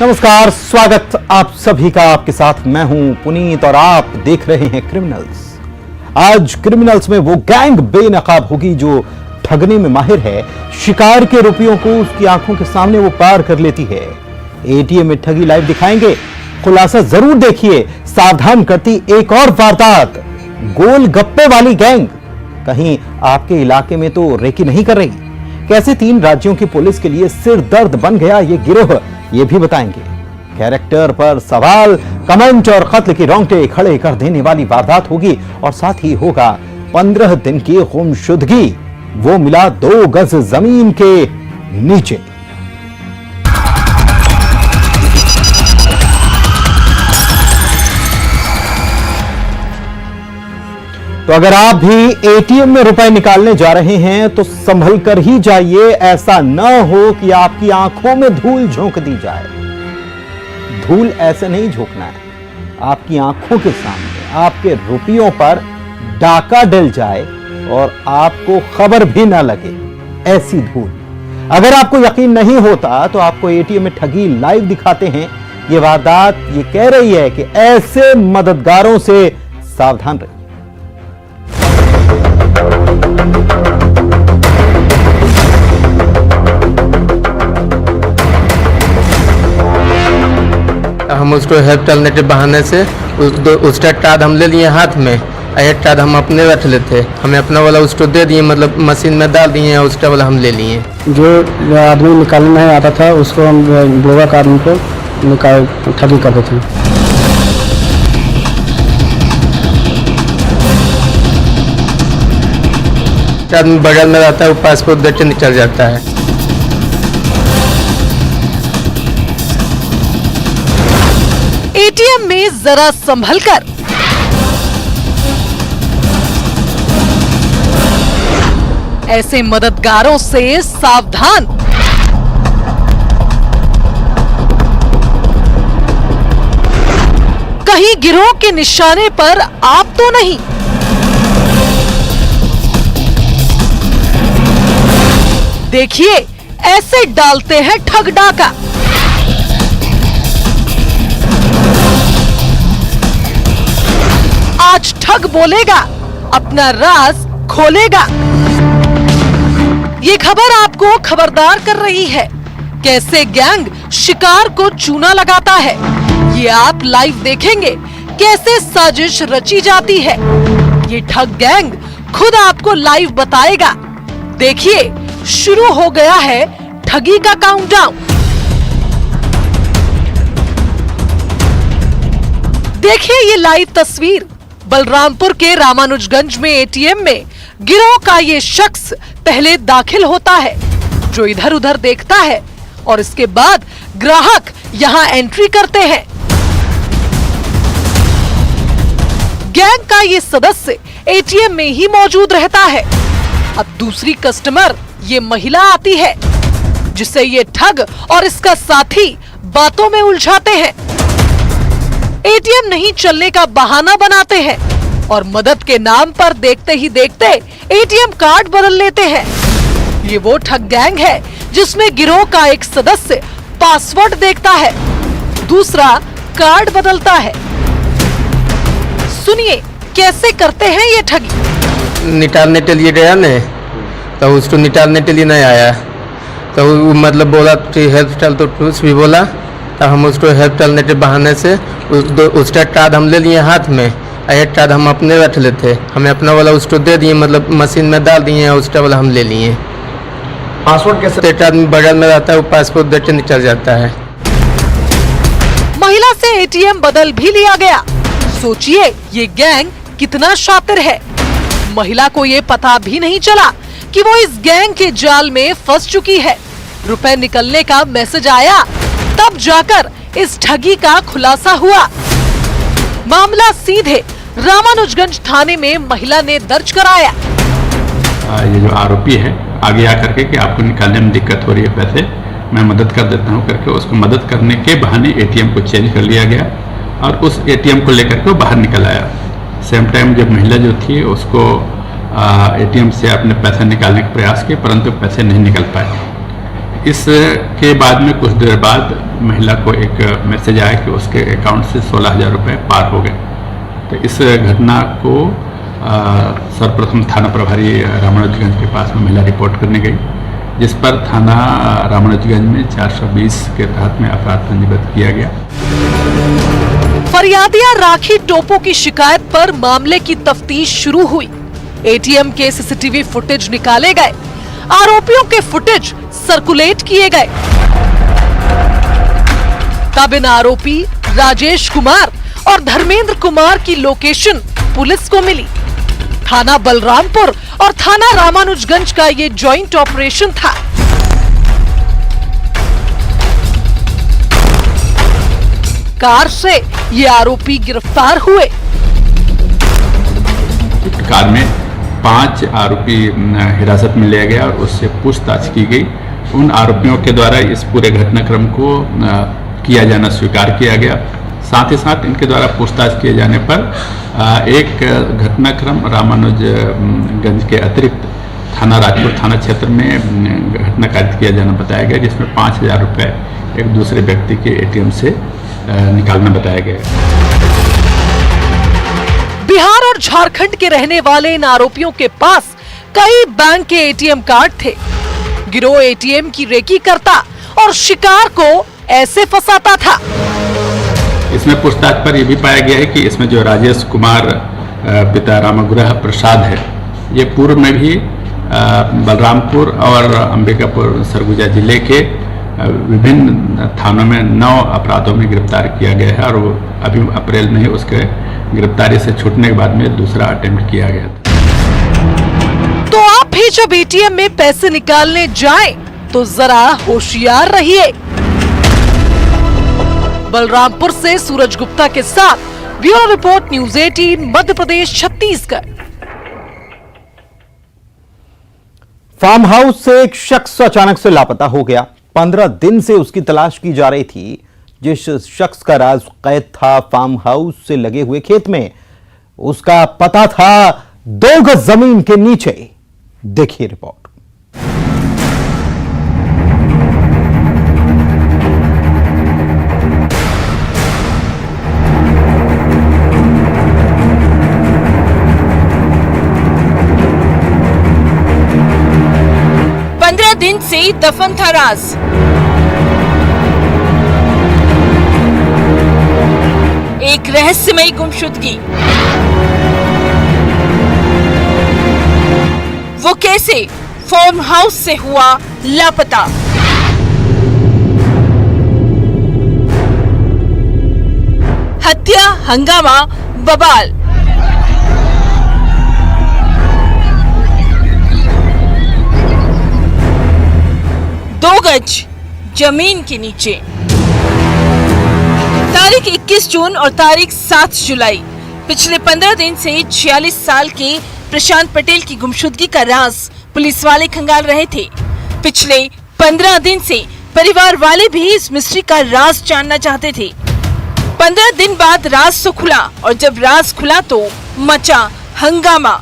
नमस्कार, स्वागत आप सभी का। आपके साथ मैं हूं पुनीत और आप देख रहे हैं क्रिमिनल्स। आज क्रिमिनल्स में वो गैंग बेनकाब होगी जो ठगने में माहिर है। शिकार के रुपयों को उसकी आंखों के सामने वो पार कर लेती है। एटीएम में ठगी लाइव दिखाएंगे, खुलासा जरूर देखिए। सावधान करती एक और वारदात, गोलगप्पे वाली गैंग कहीं आपके इलाके में तो रेकी नहीं कर रही। कैसे 3 राज्यों की पुलिस के लिए सिर दर्द बन गया ये गिरोह, ये भी बताएंगे। कैरेक्टर पर सवाल, कमेंट और कत्ल की रोंगटे खड़े कर देने वाली वारदात होगी और साथ ही होगा 15 दिन की गुमशुदगी। वो मिला 2 गज जमीन के नीचे। तो अगर आप भी एटीएम में रुपए निकालने जा रहे हैं तो संभल कर ही जाइए। ऐसा न हो कि आपकी आंखों में धूल झोंक दी जाए। धूल ऐसे नहीं झोंकना है, आपकी आंखों के सामने आपके रुपयों पर डाका डल जाए और आपको खबर भी ना लगे, ऐसी धूल। अगर आपको यकीन नहीं होता तो आपको एटीएम में ठगी लाइव दिखाते हैं। ये वारदात ये कह रही है कि ऐसे मददगारों से सावधान रहिए। हम उसको हेल्प चलने के बहाने से उसका कार्ड हम ले लिए हाथ में, एक कार्ड हम अपने रख लेते। हमें अपना वाला उसको दे दिए, मतलब मशीन में डाल दिए, उसका वाला हम ले लिए। जो आदमी निकालने नहीं आता था उसको हम गोवा का आदमी को निकाल ठगी करते थे। आदमी बगल में रहता है, वो पासपोर्ट देख के निकल जाता है। एटीएम में जरा संभल कर। ऐसे मददगारों से सावधान। कहीं गिरोह के निशाने पर आप तो नहीं। देखिए, ऐसे डालते हैं ठग डाका। आज ठग बोलेगा, अपना राज खोलेगा। ये खबर आपको खबरदार कर रही है। कैसे गैंग शिकार को चूना लगाता है, ये आप लाइव देखेंगे। कैसे साजिश रची जाती है, ये ठग गैंग खुद आपको लाइव बताएगा। देखिए, शुरू हो गया है ठगी का काउंटडाउन। देखिए ये लाइव तस्वीर। बलरामपुर के रामानुजगंज में एटीएम में गिरोह का ये शख्स पहले दाखिल होता है, जो इधर उधर देखता है और इसके बाद ग्राहक यहां एंट्री करते हैं। गैंग का ये सदस्य एटीएम में ही मौजूद रहता है। अब दूसरी कस्टमर ये महिला आती है, जिसे ये ठग और इसका साथी बातों में उलझाते हैं। एटीएम नहीं चलने का बहाना बनाते हैं और मदद के नाम पर देखते ही देखते एटीएम कार्ड बदल लेते हैं। ये वो ठग गैंग है जिसमें गिरोह का एक सदस्य पासवर्ड देखता है, दूसरा कार्ड बदलता है। सुनिए कैसे करते हैं ये ठगी। निकालने के लिए गया ने, तो उसको निकालने के लिए नहीं आया, तो वो मतलब बोला कि हेल्प चल, तो कुछ भी बोला। तो हम उसको हेल्प चलने के बहाने से उसका कार्ड हम ले लिए हाथ में, एक कार्ड हम अपने रख लेते। हमें अपना वाला उसको दे दिए, मतलब मशीन में डाल दिए, उसका वाला हम ले लिए। पासवर्ड कैसे? एक आदमी बगल में रहता है, वो पासपोर्ट देख के निकल जाता है। महिला से एटीएम बदल भी लिया गया। सोचिए ये गैंग कितना शातिर है। महिला को ये पता भी नहीं चला कि वो इस गैंग के जाल में फंस चुकी है। रुपए निकलने का मैसेज आया, तब जाकर इस ठगी का खुलासा हुआ। मामला सीधे रामानुजगंज थाने में महिला ने दर्ज कराया। ये जो आरोपी है आगे आकर के कि आपको निकालने में दिक्कत हो रही है पैसे, मैं मदद कर देता हूँ करके उसको मदद करने के बहाने एटीएम को चेंज कर लिया गया और उस एटीएम को लेकर के वो बाहर निकल आया। सेम टाइम जब महिला जो थी उसको एटीएम से अपने पैसे निकालने का प्रयास किए, परंतु पैसे नहीं निकल पाए। इसके बाद में कुछ देर बाद महिला को एक मैसेज आया कि उसके अकाउंट से 16,000 रुपये पार हो गए। तो इस घटना को सर्वप्रथम थाना प्रभारी रामानुजगंज के पास में महिला रिपोर्ट करने गई, जिस पर थाना रामानुजगंज में 420 के तहत में अपराध पंजीबद्ध किया गया। फरियादिया राखी टोपो की शिकायत पर मामले की तफ्तीश शुरू हुई। एटीएम के सीसीटीवी फुटेज निकाले गए, आरोपियों के फुटेज सर्कुलेट किए गए। तब इन आरोपी राजेश कुमार और धर्मेंद्र कुमार की लोकेशन पुलिस को मिली। थाना बलरामपुर और थाना रामानुजगंज का ये जॉइंट ऑपरेशन था। कार से ये आरोपी गिरफ्तार हुए। कार में 5 आरोपी हिरासत में लिया गया और उससे पूछताछ की गई। उन आरोपियों के द्वारा इस पूरे घटनाक्रम को किया जाना स्वीकार किया गया। साथ ही साथ इनके द्वारा पूछताछ किए जाने पर एक घटनाक्रम रामानुजगंज के अतिरिक्त थाना राजपुर थाना क्षेत्र में घटना कारित किया जाना बताया गया, जिसमें 5,000 रुपये एक दूसरे व्यक्ति के एटीएम से निकालना बताया गया। बिहार और झारखंड के रहने वाले इन आरोपियों के पास कई बैंक के एटीएम कार्ड थे। गिरोह एटीएम की रेकी करता और शिकार को ऐसे फंसाता था। इसमें पूछताछ पर यह भी पाया गया है कि इसमें जो राजेश कुमार पिता रामगुरह प्रसाद है, ये पूर्व में भी बलरामपुर और अंबिकापुर सरगुजा जिले के विभिन्न थानों में 9 अपराधों में गिरफ्तार किया गया है और वो अभी अप्रैल में ही उसके गिरफ्तारी से छूटने के बाद में दूसरा अटेम्प्ट किया गया था। तो आप भी जब एटीएम में पैसे निकालने जाएं, तो जरा होशियार रहिए। बलरामपुर से सूरज गुप्ता के साथ bureau report, news 18 Madhya Pradesh Chhattisgarh. Farm house से एक शख्स अचानक से लापता हो गया। 15 दिन से उसकी तलाश की जा रही थी। जिस शख्स का राज कैद था फार्म हाउस से लगे हुए खेत में, उसका पता था 2 गज जमीन के नीचे। देखिए रिपोर्ट। दिन से दफन था राज। एक रहस्यमयी गुमशुदगी। वो कैसे फार्म हाउस से हुआ लापता? हत्या, हंगामा, बवाल। दो गज जमीन के नीचे। तारीख 21 जून और तारीख 7 जुलाई। पिछले 15 दिन से 46 साल के प्रशांत पटेल की गुमशुदगी का राज पुलिस वाले खंगाल रहे थे। पिछले 15 दिन से परिवार वाले भी इस मिस्ट्री का राज जानना चाहते थे। 15 दिन बाद राज तो खुला और जब राज खुला तो मचा हंगामा,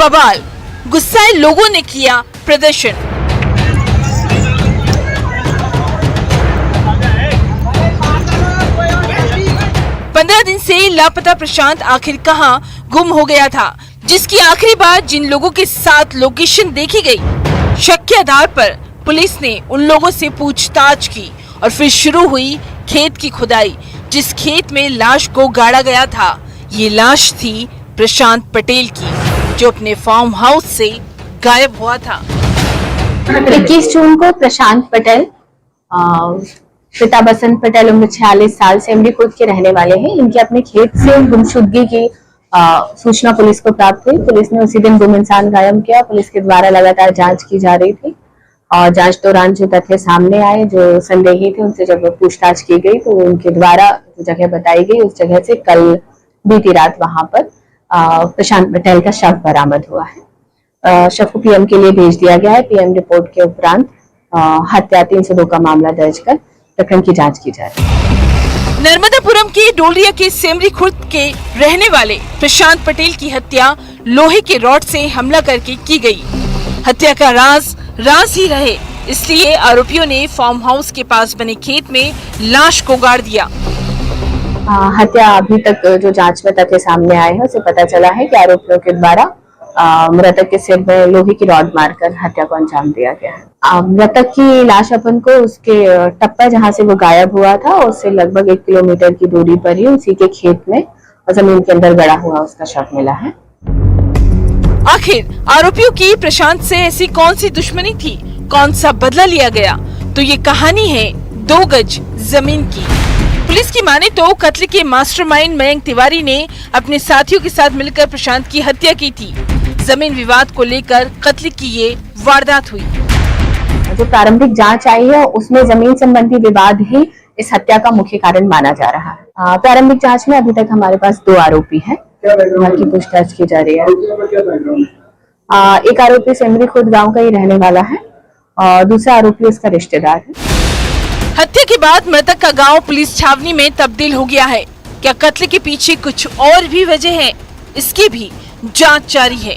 बवाल। गुस्साए लोगों ने किया प्रदर्शन। 15 दिन से लापता प्रशांत आखिर कहां गुम हो गया था, जिसकी आखिरी बार जिन लोगों के साथ लोकेशन देखी गई। शक के आधार पर पुलिस ने उन लोगों से पूछताछ की और फिर शुरू हुई खेत की खुदाई। जिस खेत में लाश को गाड़ा गया था, ये लाश थी प्रशांत पटेल की, जो अपने फार्म हाउस से गायब हुआ था। 21 जून को प्रशांत पटेल, पिता बसंत पटेल, उम्र 46 साल, सेमरी खुर्द के रहने वाले हैं। इनके अपने खेत से गुमशुदगी की सूचना पुलिस को प्राप्त हुई। पुलिस ने उसी दिन गुम इंसान गायब किया। पुलिस के द्वारा लगातार जांच की जा रही थी और जांच दौरान जो तथ्य सामने आए, जो संदेही थे, उनसे जब पूछताछ की गई तो उनके द्वारा जो जगह बताई गई, उस जगह से कल बीती रात वहां पर प्रशांत पटेल का शव बरामद हुआ है। शव को पीएम के लिए भेज दिया गया है। पीएम रिपोर्ट के उपरांत हत्या 302 का मामला दर्ज कर प्रकरण की जांच की जा रही है। नर्मदापुरम के डोलिया के सेमरी खुर्द के रहने वाले प्रशांत पटेल की हत्या लोहे के रॉड से हमला करके की गई। हत्या का राज ही रहे। इसलिए आरोपियों ने फार्म हाउस के पास बने खेत में लाश को गाड़ दिया। हत्या अभी तक जो जांच में तथ्य सामने आए हैं उसे पता चला है कि आरोपियों के द्वारा मृतक के सिर में लोहे की रॉड मारकर हत्या को अंजाम दिया गया है। मृतक की लाश अपन को उसके टप्पा जहां से वो गायब हुआ था उससे लगभग 1 किलोमीटर की दूरी पर ही उसी के खेत में जमीन के अंदर गड़ा हुआ उसका शव मिला है। आखिर आरोपियों की प्रशांत से ऐसी कौन सी दुश्मनी थी, कौन सा बदला लिया गया? तो ये कहानी है 2 गज जमीन की। पुलिस की माने तो कत्ल के मास्टरमाइंड मयंक तिवारी ने अपने साथियों के साथ मिलकर प्रशांत की हत्या की थी। जमीन विवाद को लेकर कत्ल की ये वारदात हुई। जो प्रारंभिक जांच आई है उसमें जमीन संबंधी विवाद ही इस हत्या का मुख्य कारण माना जा रहा है। प्रारंभिक जांच में अभी तक हमारे पास 2 आरोपी हैं जिनकी पूछताछ की जा रही है। एक आरोपी सेमरी खुद गांव का ही रहने वाला है और दूसरा आरोपी उसका रिश्तेदार है। हत्या के बाद मृतक का गांव पुलिस छावनी में तब्दील हो गया है। क्या कत्ल के पीछे कुछ और भी वजह है? इसकी भी जांच जारी है।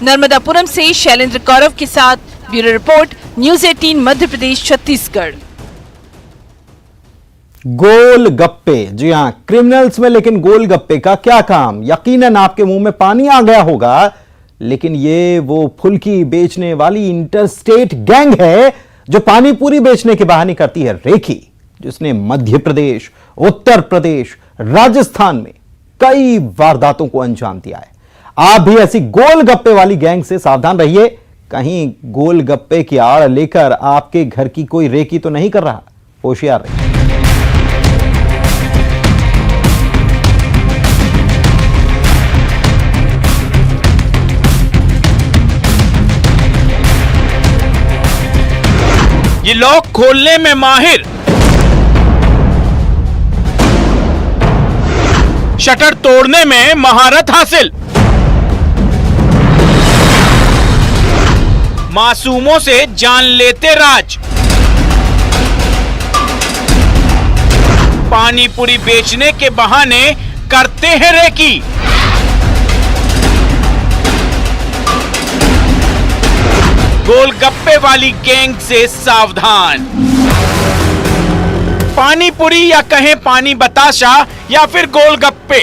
नर्मदापुरम से शैलेंद्र कौरव के साथ bureau report, news 18 Madhya Pradesh Chhattisgarh. गोलगप्पे, जी हां, क्रिमिनल्स में लेकिन गोलगप्पे का क्या काम? यकीनन आपके मुंह में पानी आ गया होगा, लेकिन ये वो फुल्की बेचने वाली इंटरस्टेट गैंग है जो पानी पूरी बेचने के बहाने करती है रेकी, जिसने मध्य प्रदेश, उत्तर प्रदेश, राजस्थान में कई वारदातों को अंजाम दिया है। आप भी ऐसी गोलगप्पे वाली गैंग से सावधान रहिए, कहीं गोलगप्पे की आड़ लेकर आपके घर की कोई रेकी तो नहीं कर रहा। होशियार रहिए। ये लॉक खोलने में माहिर, शटर तोड़ने में महारत हासिल, मासूमों से जान लेते राज, पानी पूरी बेचने के बहाने करते हैं रेकी। गोलगप्पे वाली गैंग से सावधान। पानी पूरी या कहें पानी बताशा या फिर गोलगप्पे,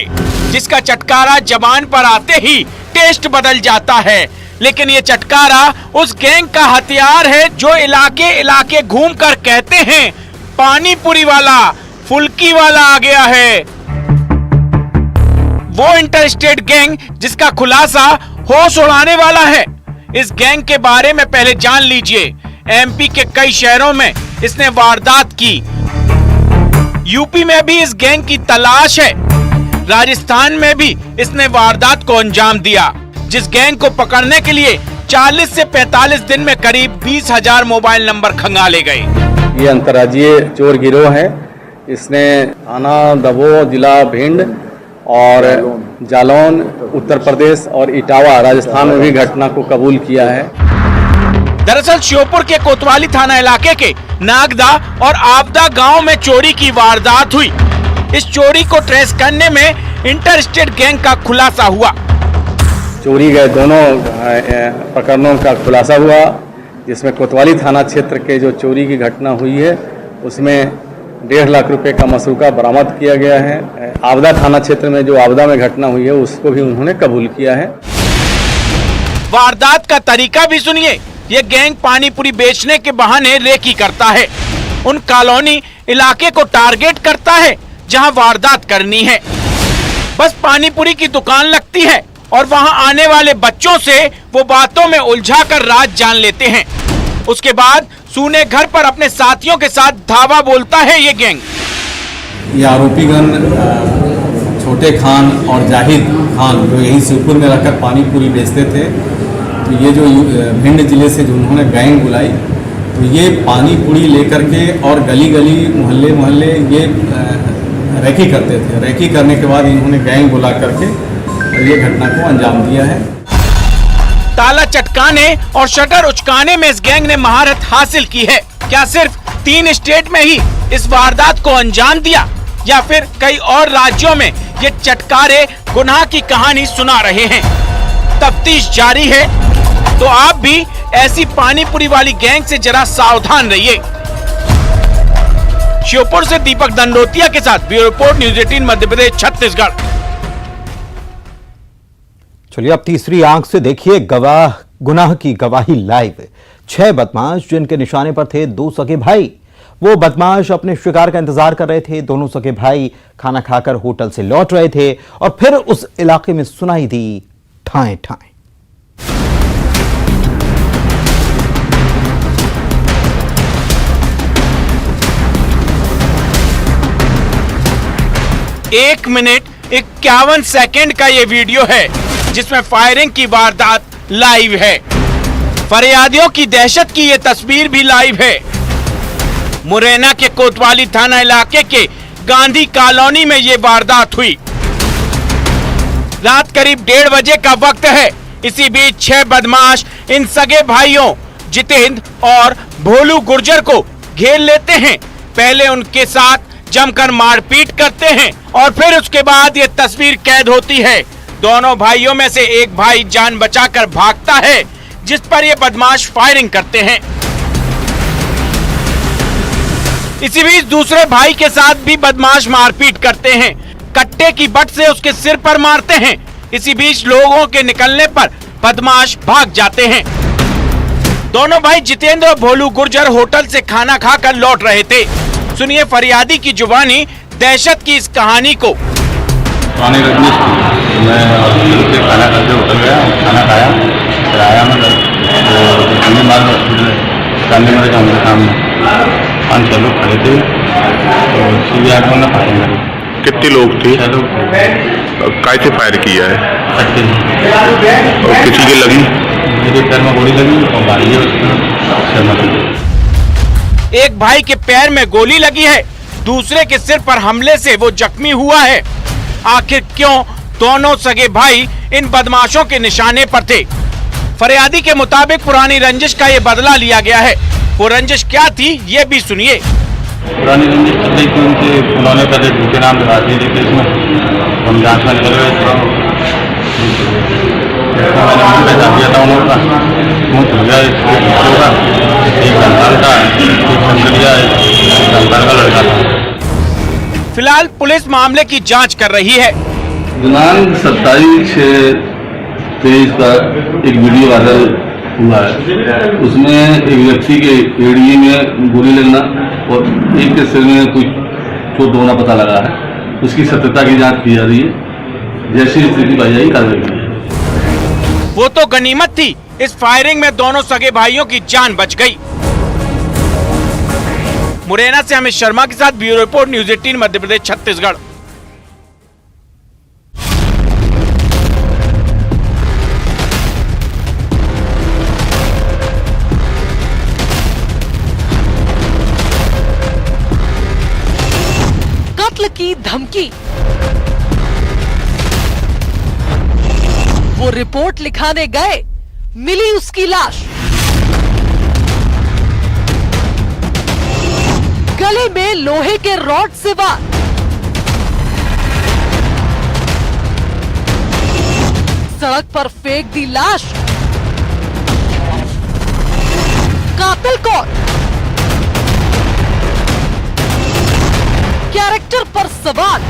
जिसका चटकारा जबान पर आते ही टेस्ट बदल जाता है, लेकिन ये चटकारा उस गैंग का हथियार है जो इलाके इलाके घूमकर कहते हैं पानी पूरी वाला, फुल्की वाला आ गया है। वो इंटरस्टेट गैंग जिसका खुलासा होश उड़ाने वाला है। इस गैंग के बारे में पहले जान लीजिए। एमपी के कई शहरों में इसने वारदात की, यूपी में भी इस गैंग की तलाश है, राजस्थान में भी इसने वारदात को अंजाम दिया। जिस गैंग को पकड़ने के लिए 40 से 45 दिन में करीब 20,000 मोबाइल नंबर खंगाले गए। ये अंतर्राज्यीय चोर गिरोह है। इसने थाना दमोह, जिला भिंड और जालौन उत्तर प्रदेश और इटावा राजस्थान में भी घटना को कबूल किया है। दरअसल श्योपुर के कोतवाली थाना इलाके के नागदा और आपदा गांव में चोरी की वारदात हुई। इस चोरी को ट्रेस करने में इंटरस्टेट गैंग का खुलासा हुआ। चोरी गए दोनों प्रकरणों का खुलासा हुआ, जिसमें कोतवाली थाना क्षेत्र के जो चोरी की घटना हुई है उसमें 1.5 लाख रुपए का मसरूका बरामद किया गया है। आपदा थाना क्षेत्र में जो आपदा में घटना हुई है उसको भी उन्होंने कबूल किया है। वारदात का तरीका भी सुनिए। ये गैंग पानी पूरी बेचने के बहाने रेकी करता है, उन कॉलोनी इलाके को टारगेट करता है जहां वारदात करनी है। बस पानी पूरी की दुकान लगती है और वहां आने वाले बच्चों से वो बातों में उलझाकर राज जान लेते हैं। उसके बाद सूने घर पर अपने साथियों के साथ धावा बोलता है ये गैंग। ये आरोपीगण छोटे खान और जाहिद खान जो यहीं शिवपुर में रहकर पानी पूरी बेचते थे, तो ये जो भिंड जिले से जो उन्होंने गैंग बुलाई, तो ये पानी पूरी लेकर के और गली गली मोहल्ले मोहल्ले ये रैकी करते थे। रैकी करने के बाद इन्होंने गैंग बुला करके ये घटना को अंजाम दिया है। ताला चटकाने और शटर उचकाने में इस गैंग ने महारत हासिल की है। क्या सिर्फ 3 स्टेट में ही इस वारदात को अंजाम दिया या फिर कई और राज्यों में ये चटकारे गुनाह की कहानी सुना रहे हैं? तफ्तीश जारी है। तो आप भी ऐसी पानी पूरी वाली गैंग से जरा सावधान रहिए। श्योपुर से दीपक दंडोतिया के साथ bureau report, news 18 Madhya Pradesh, Chhattisgarh. चलिए अब तीसरी आंख से देखिए गुनाह की गवाही लाइव। 6 बदमाश जिनके निशाने पर थे 2 सगे भाई। वो बदमाश अपने शिकार का इंतजार कर रहे थे। दोनों सगे भाई खाना खाकर होटल से लौट रहे थे और फिर उस इलाके में सुनाई दी ठाएं ठाएं। एक मिनट 51 सेकेंड का ये वीडियो है जिसमें फायरिंग की वारदात लाइव है। फरियादियों की दहशत की ये तस्वीर भी लाइव है। मुरैना के कोतवाली थाना इलाके के गांधी कॉलोनी में ये वारदात हुई। रात करीब 1:30 बजे का वक्त है। इसी बीच 6 बदमाश इन सगे भाइयों जितेंद्र और भोलू गुर्जर को घेर लेते हैं। पहले उनके साथ जमकर मारपीट करते हैं और फिर उसके बाद ये तस्वीर कैद होती है। दोनों भाइयों में से एक भाई जान बचाकर भागता है, जिस पर ये बदमाश फायरिंग करते हैं। इसी बीच दूसरे भाई के साथ भी बदमाश मारपीट करते हैं। कट्टे की बट से उसके सिर पर मारते हैं। इसी बीच लोगों के निकलने पर बदमाश भाग जाते हैं। दोनों भाई जितेंद्र और भोलू गुर्जर होटल से खाना खाकर लौट रहे थे। सुनिए फरियादी की जुबानी दहशत की इस कहानी को। मैं होटल से खाना खाते होटल गया, खाना खाया, फिर आया मैं सामने मेरे सामने 5-6 लोग खड़े थे, तो सीधे आके उन्होंने फायरिंग करी। कितने लोग थे? 6 लोग। कैसे फायर किया है? और किसी की लगी? मेरे पैर में गोली लगी और भाई सिर में लगी। एक भाई के पैर में गोली लगी है, दूसरे के सिर पर हमले से वो जख्मी हुआ है। आखिर क्यों दोनों सगे भाई इन बदमाशों के निशाने पर थे? फरियादी के मुताबिक पुरानी रंजिश का ये बदला लिया गया है। वो रंजिश क्या थी ये भी सुनिए। पुरानी रंजिश चल रही थी उनसे, उन्होंने पहले झूठे नाम लगा दिए थे केस में, हम जांच में निकल गए थे। मैंने पैसा दिया था उन लोगों का, मुँह खुल गया होगा। एक संतान का, एक संतरिया, एक संतान का लड़का था। फिलहाल पुलिस मामले की जांच कर रही है। दिनांक 27/6/23 का एक वीडियो वायरल हुआ है। उसमें एक व्यक्ति के एड़िए में गोली लगना और एक के सिर में कुछ चोट होना पता लगा है। उसकी सत्यता की जांच की जा रही है। जैसी स्थिति पाई जाएगी कार्रवाई की जाएगी। वो तो गनीमत थी, इस फायरिंग में दोनों सगे भाइयों की जान बच गई। मुरैना से अमित शर्मा के साथ bureau report, news 18 Madhya Pradesh, Chhattisgarh. कत्ल की धमकी, वो रिपोर्ट लिखाने गए, मिली उसकी लाश। गले में लोहे के रॉड से वार। सड़क पर फेंक दी लाश। कातिल कौन? कैरेक्टर पर सवाल।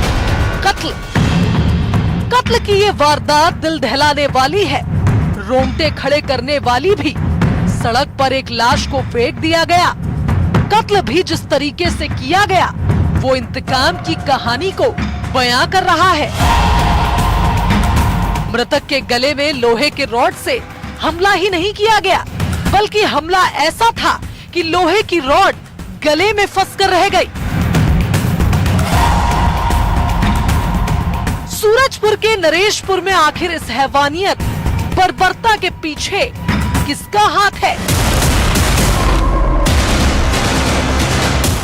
कत्ल की ये वारदात दिल दहलाने वाली है, रोंगटे खड़े करने वाली भी। सड़क पर एक लाश को फेंक दिया गया। कत्ल भी जिस तरीके से किया गया वो इंतकाम की कहानी को बयां कर रहा है। मृतक के गले में लोहे के रॉड से हमला ही नहीं किया गया, बल्कि हमला ऐसा था कि लोहे की रॉड गले में फंसकर रह गई। सूरजपुर के नरेशपुर में आखिर इस हैवानियत बर्बरता के पीछे किसका हाथ है?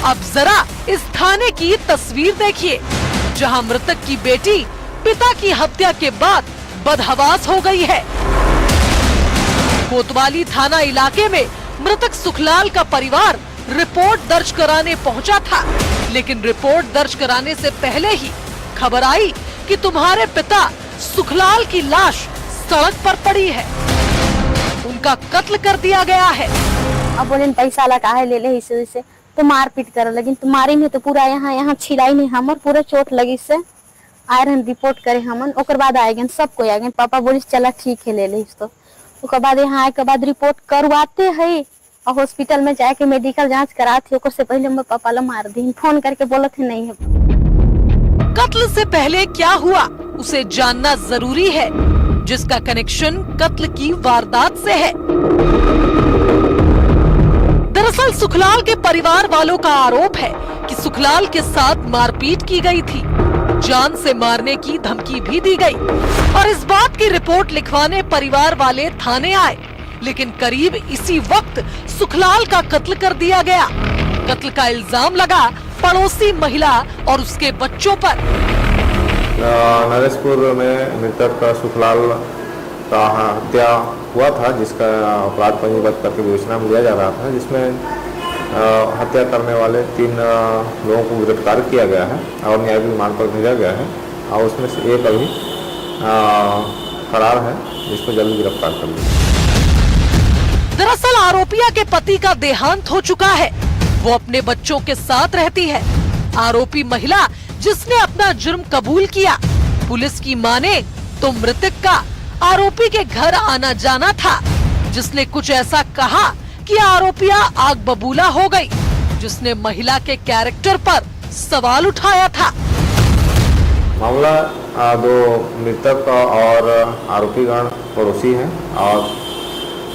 अब जरा इस थाने की तस्वीर देखिए, जहां मृतक की बेटी पिता की हत्या के बाद बदहवास हो गई है। कोतवाली थाना इलाके में मृतक सुखलाल का परिवार रिपोर्ट दर्ज कराने पहुंचा था, लेकिन रिपोर्ट दर्ज कराने से पहले ही खबर आई कि तुम्हारे पिता सुखलाल की लाश सड़क पर पड़ी है। उनका कत्ल कर दिया गया है। अब बोले पैसा ला काहे ले ले इसे तो मारपीट कर लगी, तो मारी में तो पूरा यहाँ छिलाई नहीं, हमर पूरा चोट लगी से आए रहन रिपोर्ट करे हमन। ओकर बाद आए गए सब कोई आ गए, पापा बोलिस चला ठीक है ले ले। तो ओकर बाद यहाँ आए के बाद रिपोर्ट करवाते है और हॉस्पिटल में जाके मेडिकल जांच कराते। ओकर से पहले मैं पापा ला मार दी, फोन करके बोलत है नहीं है। कत्ल से पहले क्या हुआ उसे जानना जरूरी है, जिसका कनेक्शन कत्ल की वारदात से है। दरअसल सुखलाल के परिवार वालों का आरोप है कि सुखलाल के साथ मारपीट की गई थी, जान से मारने की धमकी भी दी गई और इस बात की रिपोर्ट लिखवाने परिवार वाले थाने आए, लेकिन करीब इसी वक्त सुखलाल का कत्ल कर दिया गया। कत्ल का इल्जाम लगा पड़ोसी महिला और उसके बच्चों पर। नरेशपुर में मृतक सुखलाल का हत्या हुआ था, जिसका अपराध पंजीबद्ध करके विवेचना में लिया जा रहा था, जिसमें हत्या करने वाले 3 लोगों को गिरफ्तार किया गया है और न्यायिक रिमांड पर भेजा गया है और उसमें से एक अभी फरार है, जिसको जल्द गिरफ्तार कर लिया। दरअसल आरोपिया के पति का देहांत हो चुका है, वो अपने बच्चों के साथ रहती है। आरोपी महिला जिसने अपना जुर्म कबूल किया, पुलिस की माने तो मृतक का आरोपी के घर आना जाना था, जिसने कुछ ऐसा कहा कि आरोपिया आग बबूला हो गई, जिसने महिला के कैरेक्टर पर सवाल उठाया था। मामला 2 मृतक और आरोपीगण पड़ोसी हैं और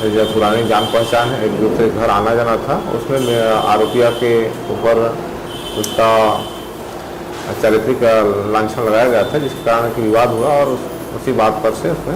जब पुरानी जान पहचान है, एक दूसरे घर आना जाना था, उसमें आरोपिया के ऊपर उसका चारित्रिक लांछन लगाया गया था, जिसके कारण कि विवाद हुआ और उसी बात पर से उसमें